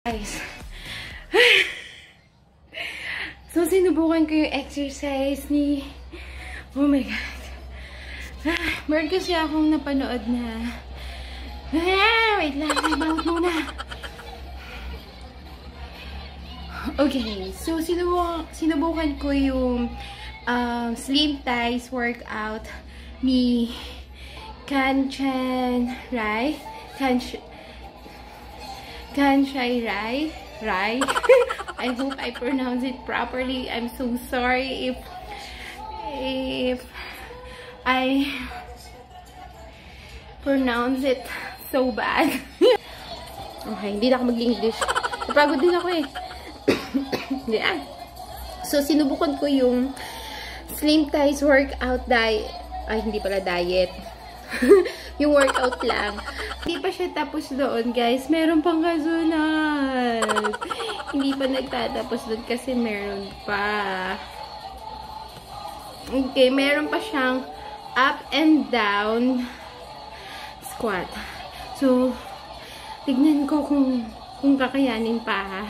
Guys. So, sinubukan ko yung exercise ni... Oh my God. Meron kasi akong napanood na... Wait lang. Ibang muna. Okay. So, sinubukan ko yung slim thighs workout ni Kanchan Rai. Kanshai Rai. I hope I pronounce it properly. I'm so sorry if I pronounce it so bad. Okay, hindi na ako mag-English. Napagod din ako eh. Yeah. So, sinubukan ko yung slim thighs workout diet. Ay, hindi pala diet. Yung workout lang. Hindi pa siya tapos doon, guys. Meron pang kasunod. Hindi pa nagtatapos doon kasi meron pa. Okay, meron pa siyang up and down squat. So, tignan ko kung kakayanin pa.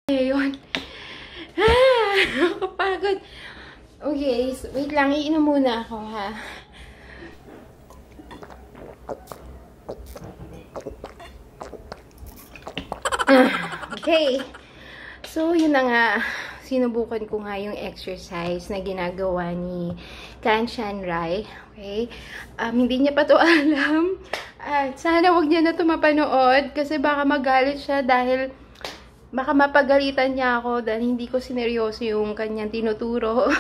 Ayun. Kapagod. Okay, so wait lang. Iinom muna ako, ha. Okay. So, yun na nga. Sinubukan ko nga yung exercise na ginagawa ni Kanshan Rai. Okay? Hindi niya pa to alam. At sana wag niya na to mapanood kasi baka magalit siya dahil baka mapagalitan niya ako dahil hindi ko sineryoso yung kanyang tinuturo.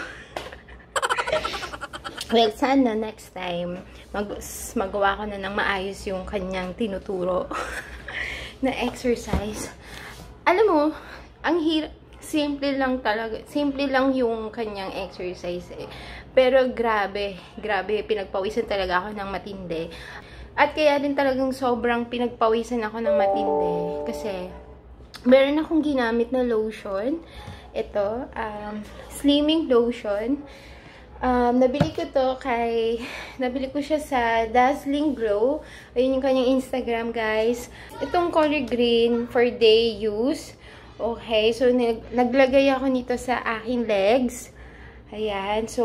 Well, sana next time magawa ko na ng maayos yung kanyang tinuturo na exercise. Alam mo, ang hirap. Simple lang talaga. Simple lang yung kanyang exercise eh. Pero grabe, pinagpawisan talaga ako ng matindi. At kaya din talagang sobrang pinagpawisan ako ng matindi. Kasi, meron akong ginamit na lotion. Ito, slimming lotion. Nabili ko siya sa Dazzling Glow. Ayun yung kanyang Instagram, guys. Itong color green for day use. Okay, so naglagay ako nito sa aking legs. Ayan, so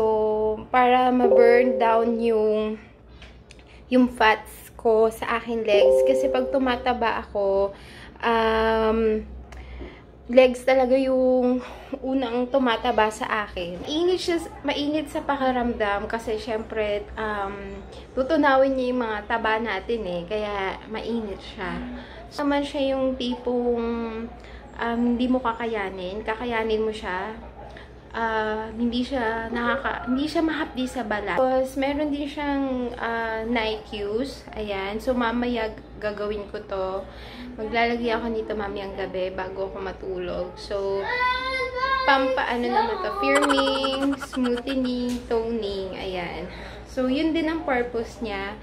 para ma-burn down yung fats ko sa aking legs. Kasi pag tumataba ako, legs talaga yung unang tumataba sa akin. Mainit sa pakiramdam kasi syempre tutunawin niya yung mga taba natin eh. Kaya mainit siya. Naman siya yung tipong hindi mo kakayanin mo siya. Hindi siya mahapdi sa balat. Tapos, meron din siyang night use. Ayan. So, mamaya gagawin ko to. Maglalagay ako nito mamayang gabi bago ako matulog. So, pampaano naman to? Firming, smoothening, toning. Ayan. So, yun din ang purpose niya.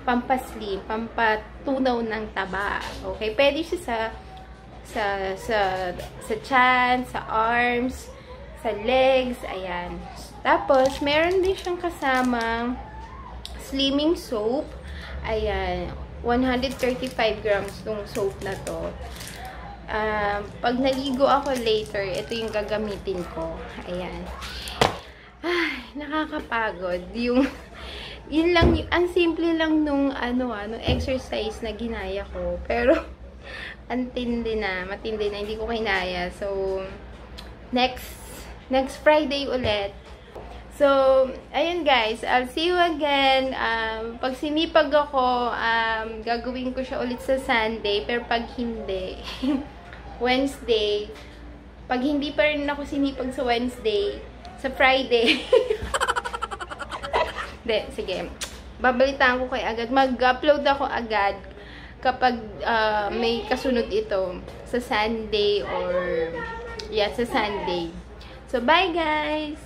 Pampaslim, pampatunaw ng taba. Okay, pwede siya sa chan, sa arms, sa legs, ayan. Tapos, meron din siyang kasamang slimming soap. Ayan, 135 grams tong soap na to. Pag naligo ako later, ito yung gagamitin ko. Ayan. Ay, nakakapagod. Yun lang, ang simple lang nung exercise na ginaya ko. Pero, matindi na, hindi ko kinaya. So, next Friday ulit. So, ayun guys, I'll see you again. Pag sinipag ako, gagawin ko siya ulit sa Sunday. Pero pag hindi, Wednesday. Pag hindi pa rin ako sinipag sa Wednesday, sa Friday. Sige. Babalitaan ko kayo agad. Mag-upload ako agad kapag may kasunod ito sa Sunday or sa Sunday. So, bye guys!